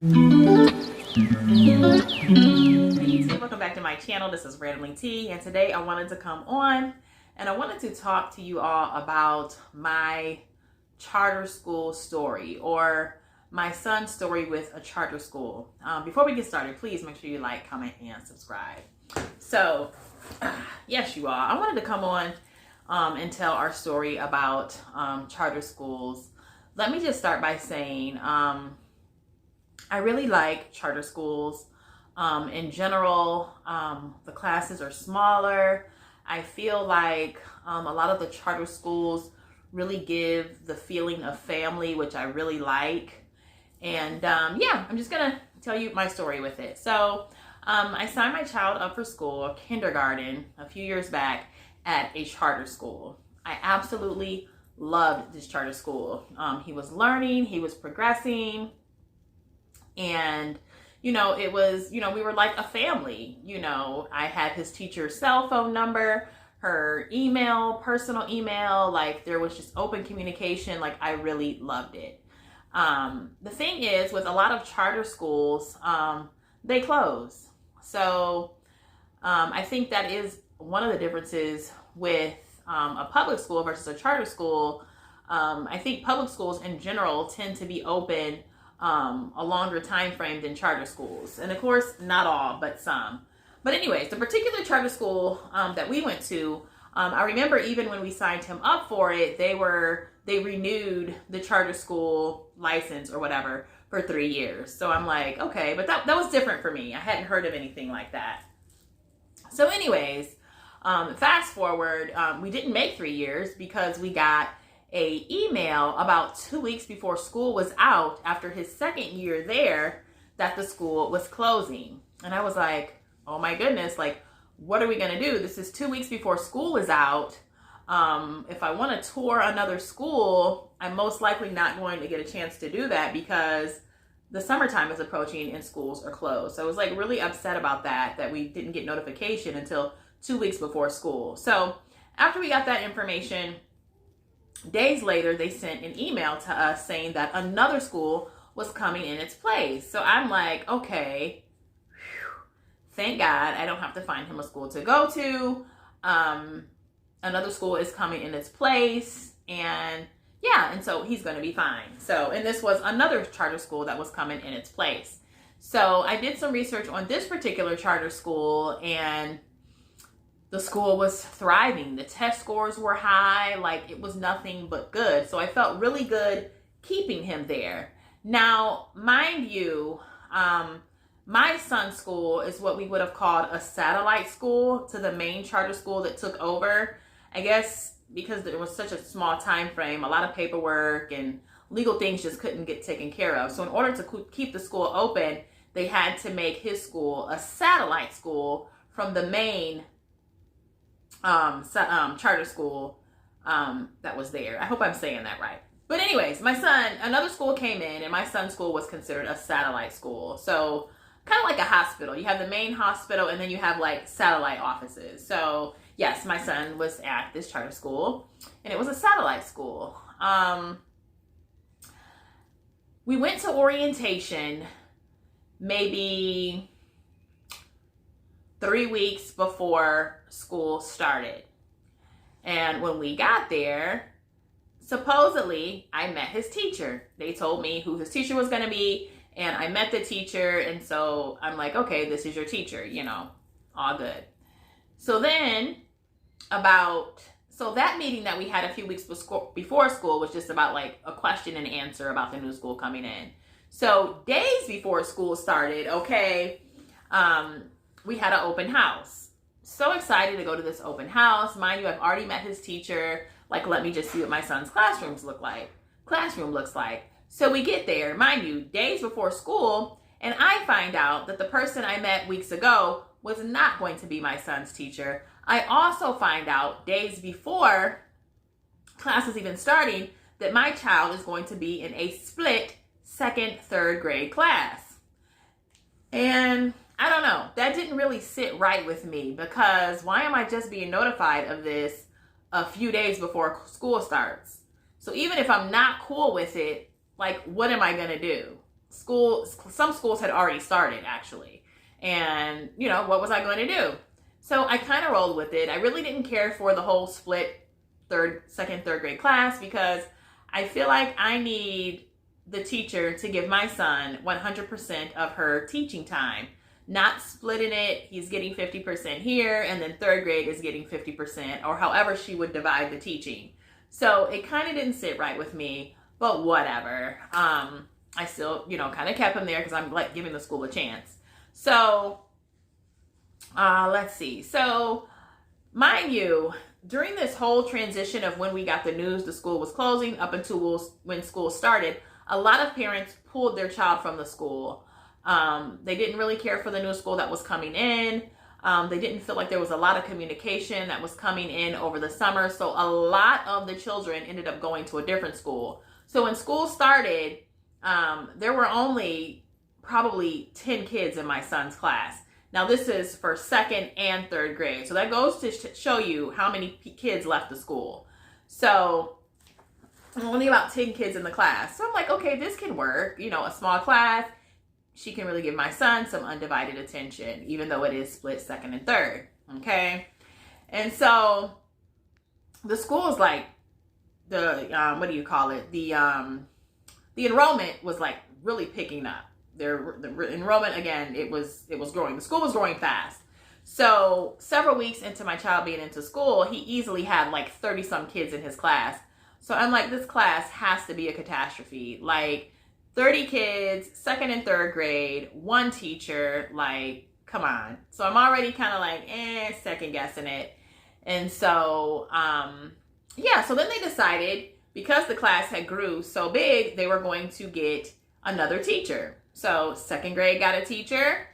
Hey YouTube, welcome back to my channel. This is Randomly T, and today I wanted to come on and I wanted to talk to you all about my charter school story, or my son's story with a charter school. Before we get started, please make sure you like, comment, and subscribe. So, yes, you all, I wanted to come on and tell our story about charter schools. Let me just start by saying I really like charter schools. In general, the classes are smaller. I feel like a lot of the charter schools really give the feeling of family, which I really like. And yeah, I'm just gonna tell you my story with it. So I signed my child up for school, kindergarten, a few years back at a charter school. I absolutely loved this charter school. He was learning, he was progressing. And, it was, we were like a family. I had his teacher's cell phone number, her email, personal email, like there was just open communication. Like I really loved it. The thing is, with a lot of charter schools, they close. So I think that is one of the differences with a public school versus a charter school. I think public schools in general tend to be open a longer time frame than charter schools. And of course, not all, but some. But anyways, the particular charter school that we went to, I remember even when we signed him up for it, they renewed the charter school license or whatever for 3 years. So I'm like, okay, but that was different for me. I hadn't heard of anything like that. So anyways, fast forward, we didn't make 3 years because we got a email about 2 weeks before school was out, after his second year there, that the school was closing. And I was like, oh my goodness, like, what are we going to do? This is 2 weeks before school is out. If I want to tour another school, I'm most likely not going to get a chance to do that because the summertime is approaching and schools are closed. So I was like really upset about that we didn't get notification until 2 weeks before school. So after we got that information, days later, they sent an email to us saying that another school was coming in its place. So I'm like, okay, thank God I don't have to find him a school to go to. Another school is coming in its place. And yeah, and so he's going to be fine. So, and this was another charter school that was coming in its place. So I did some research on this particular charter school, and the school was thriving. The test scores were high. Like it was nothing but good. So I felt really good keeping him there. Now, mind you, my son's school is what we would have called a satellite school to the main charter school that took over. I guess because there was such a small time frame, a lot of paperwork and legal things just couldn't get taken care of. So in order to keep the school open, they had to make his school a satellite school from the main charter school that was there. I hope I'm saying that right. But anyways, another school came in, and my son's school was considered a satellite school. So kind of like a hospital. You have the main hospital, and then you have like satellite offices. So yes, my son was at this charter school, and it was a satellite school. We went to orientation maybe 3 weeks before school started. And when we got there, supposedly I met his teacher. They told me who his teacher was going to be, and I met the teacher. And so I'm like, okay, this is your teacher, all good. So then so that meeting that we had a few weeks before school was just about like a question and answer about the new school coming in. So days before school started, okay, we had an open house. So excited to go to this open house. Mind you, I've already met his teacher. Like, let me just see what my son's classroom looks like. So we get there, mind you, days before school, and I find out that the person I met weeks ago was not going to be my son's teacher. I also find out days before classes even starting that my child is going to be in a split second, third grade class. And I don't know, that didn't really sit right with me, because why am I just being notified of this a few days before school starts? So even if I'm not cool with it, like, what am I going to do? some schools had already started actually. And, what was I going to do? So I kind of rolled with it. I really didn't care for the whole split second, third grade class because I feel like I need the teacher to give my son 100% of her teaching time, not splitting it. He's getting 50% here, and then third grade is getting 50%, or however she would divide the teaching. So it kind of didn't sit right with me, but whatever. I still, kind of kept him there because I'm like giving the school a chance. So let's see. So mind you, during this whole transition of when we got the news the school was closing up until when school started, a lot of parents pulled their child from the school. They didn't really care for the new school that was coming in. They didn't feel like there was a lot of communication that was coming in over the summer. So a lot of the children ended up going to a different school. So when school started, there were only probably 10 kids in my son's class. Now this is for second and third grade. So that goes to show you how many kids left the school. So only about 10 kids in the class. So I'm like, okay, this can work. A small class. She can really give my son some undivided attention, even though it is split second and third. Okay. And so the school is like what do you call it? The enrollment was like really picking up. The enrollment, again, it was growing. The school was growing fast. So several weeks into my child being into school, he easily had like 30 some kids in his class. So I'm like, this class has to be a catastrophe. Like 30 kids, second and third grade, one teacher, like, come on. So I'm already kind of like, second guessing it. And so, so then they decided, because the class had grew so big, they were going to get another teacher. So second grade got a teacher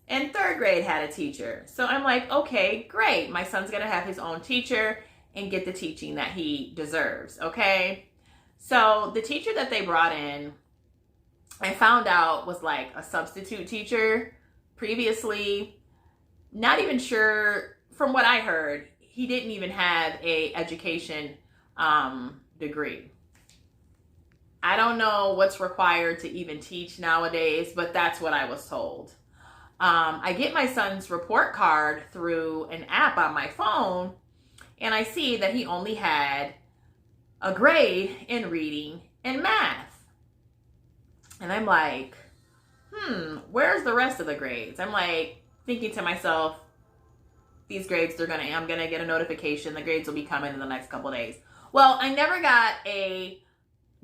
and third grade had a teacher. So I'm like, okay, great. My son's going to have his own teacher and get the teaching that he deserves. Okay. So the teacher that they brought in, I found out was like a substitute teacher previously. Not even sure, from what I heard, he didn't even have a education degree. I don't know what's required to even teach nowadays, but that's what I was told. I get my son's report card through an app on my phone, and I see that he only had a grade in reading and math. And I'm like, where's the rest of the grades? I'm like thinking to myself, these grades, I'm gonna get a notification. The grades will be coming in the next couple days. Well, I never got a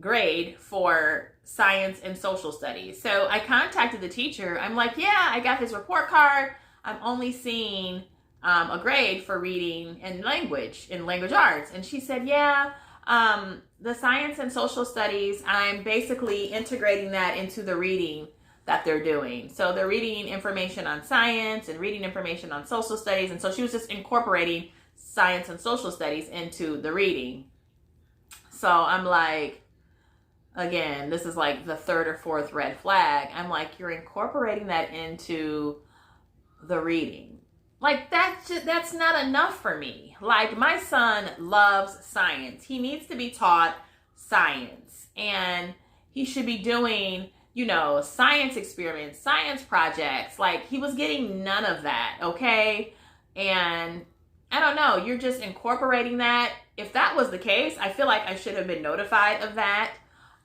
grade for science and social studies. So I contacted the teacher. I'm like, yeah, I got his report card. I'm only seeing a grade for reading and language arts. And she said, yeah, the science and social studies, I'm basically integrating that into the reading that they're doing. So they're reading information on science and reading information on social studies. And so she was just incorporating science and social studies into the reading. So I'm like, again, this is like the third or fourth red flag. I'm like, you're incorporating that into the reading. Like, that's not enough for me. Like, my son loves science. He needs to be taught science. And he should be doing, science experiments, science projects. Like, he was getting none of that, okay? And I don't know, you're just incorporating that. If that was the case, I feel like I should have been notified of that.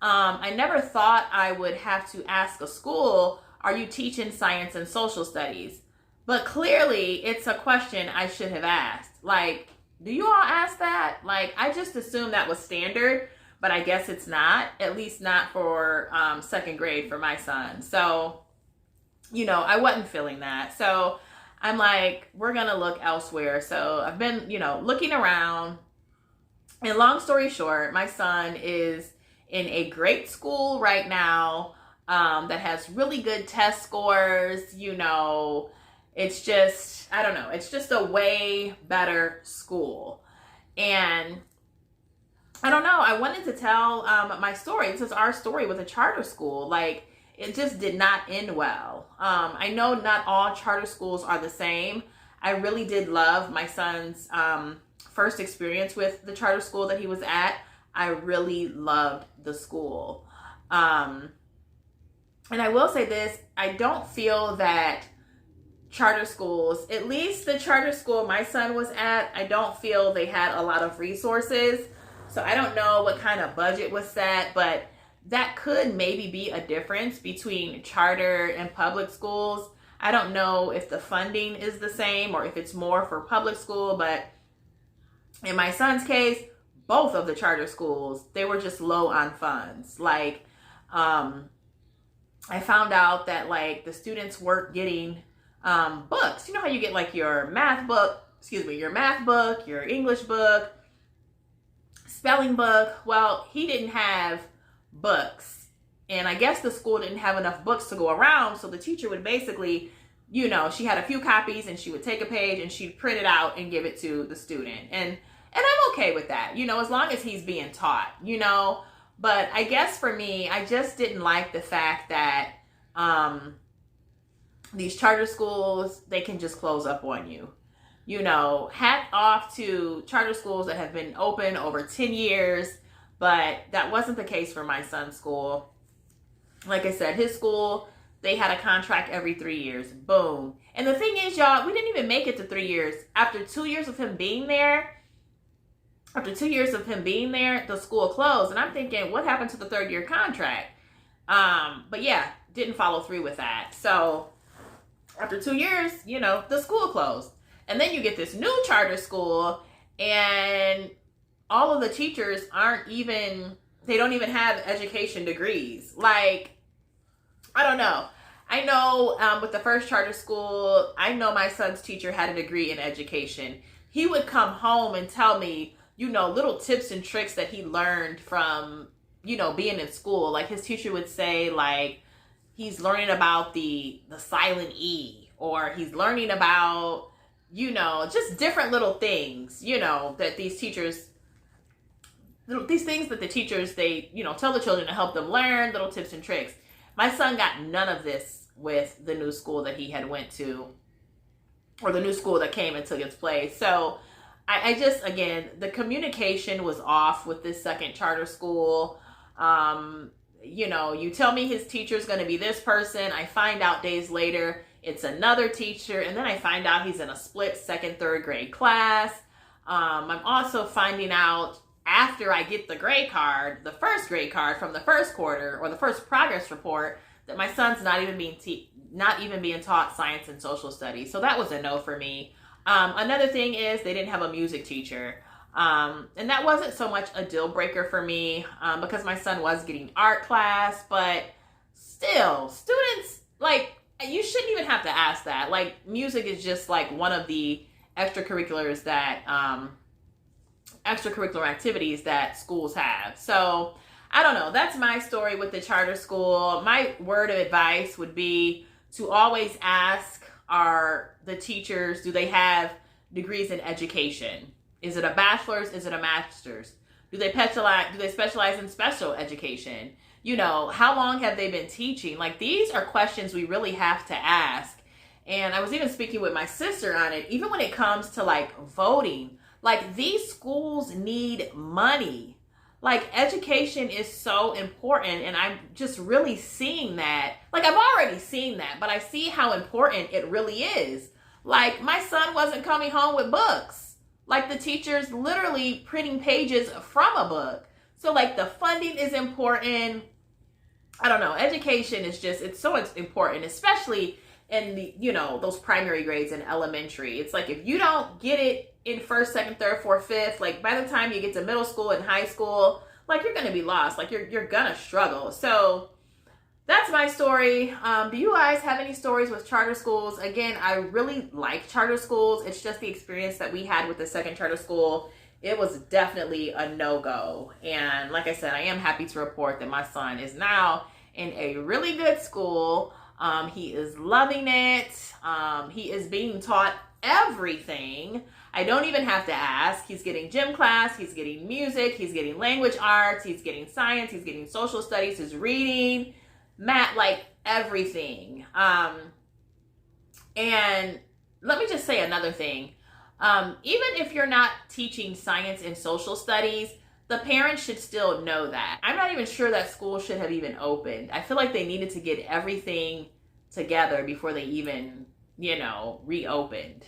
I never thought I would have to ask a school, are you teaching science and social studies? But clearly it's a question I should have asked. Like, do you all ask that? Like, I just assumed that was standard, but I guess it's not, at least not for second grade for my son. So, I wasn't feeling that. So I'm like, we're going to look elsewhere. So I've been, looking around, and long story short, my son is in a great school right now that has really good test scores. It's just, I don't know, it's just a way better school. And I don't know, I wanted to tell my story. This is our story with a charter school. Like, it just did not end well. I know not all charter schools are the same. I really did love my son's first experience with the charter school that he was at. I really loved the school. And I will say this, I don't feel that charter schools, at least the charter school my son was at, I don't feel they had a lot of resources. So I don't know what kind of budget was set, but that could maybe be a difference between charter and public schools. I don't know if the funding is the same or if it's more for public school, but in my son's case, both of the charter schools, they were just low on funds. Like, I found out that like the students weren't getting books. You know how you get like your math book, your English book, spelling book. Well, he didn't have books. And I guess the school didn't have enough books to go around. So the teacher would basically, she had a few copies and she would take a page and she'd print it out and give it to the student. And I'm okay with that, as long as he's being taught, But I guess for me, I just didn't like the fact that these charter schools, they can just close up on you. Hat off to charter schools that have been open over 10 years, but that wasn't the case for my son's school. Like I said, his school, they had a contract every 3 years. Boom. And the thing is, y'all, we didn't even make it to 3 years. After 2 years of him being there, the school closed. And I'm thinking, what happened to the 3rd-year contract? But yeah, didn't follow through with that. So after 2 years, the school closed. And then you get this new charter school and all of the teachers they don't even have education degrees. Like, I don't know. I know with the first charter school, I know my son's teacher had a degree in education. He would come home and tell me, little tips and tricks that he learned from, being in school. Like his teacher would say, like, he's learning about the silent E, or he's learning about, just different little things, that these teachers, these things that the teachers, they, tell the children to help them learn, little tips and tricks. My son got none of this with the new school that he had went to, or the new school that came and took its place. So I just, again, the communication was off with this second charter school. You tell me his teacher's going to be this person. I find out days later it's another teacher. And then I find out he's in a split 2nd, 3rd grade class. I'm also finding out after I get the grade card, the first grade card from the first quarter or the first progress report, that my son's not even being taught science and social studies. So that was a no for me. Another thing is they didn't have a music teacher. And that wasn't so much a deal breaker for me because my son was getting art class, but still, students, like, you shouldn't even have to ask that. Like, music is just like one of the extracurricular activities that schools have. So I don't know. That's my story with the charter school. My word of advice would be to always ask, are the teachers, do they have degrees in education? Is it a bachelor's? Is it a master's? Do they specialize in special education? How long have they been teaching? Like, these are questions we really have to ask. And I was even speaking with my sister on it. Even when it comes to like voting, like, these schools need money. Like, education is so important, and I'm just really seeing that. Like, I've already seen that, but I see how important it really is. Like, my son wasn't coming home with books. Like, the teacher's literally printing pages from a book. So, like, the funding is important. I don't know. Education is just, it's so important, especially in the, those primary grades in elementary. It's like, if you don't get it in 1st, 2nd, 3rd, 4th, 5th, like, by the time you get to middle school and high school, like, you're going to be lost. Like, you're going to struggle. So that's my story. Do you guys have any stories with charter schools? Again, I really like charter schools. It's just the experience that we had with the second charter school. It was definitely a no-go. And like I said, I am happy to report that my son is now in a really good school. He is loving it. He is being taught everything. I don't even have to ask. He's getting gym class, he's getting music, he's getting language arts, he's getting science, he's getting social studies, he's reading, math, like everything. And let me just say another thing. Even if you're not teaching science and social studies, the parents should still know that. I'm not even sure that school should have even opened. I feel like they needed to get everything together before they even, reopened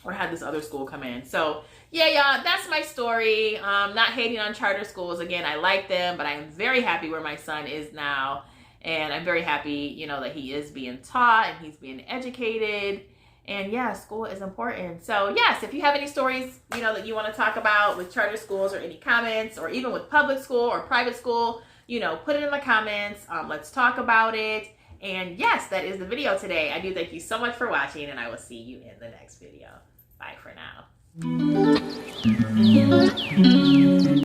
or had this other school come in. So yeah, y'all, that's my story. Not hating on charter schools. Again, I like them, but I am very happy where my son is now. And I'm very happy, that he is being taught and he's being educated. And yeah, school is important. So yes, if you have any stories, that you want to talk about with charter schools or any comments, or even with public school or private school, put it in the comments. Let's talk about it. And yes, that is the video today. I do thank you so much for watching, and I will see you in the next video. Bye for now.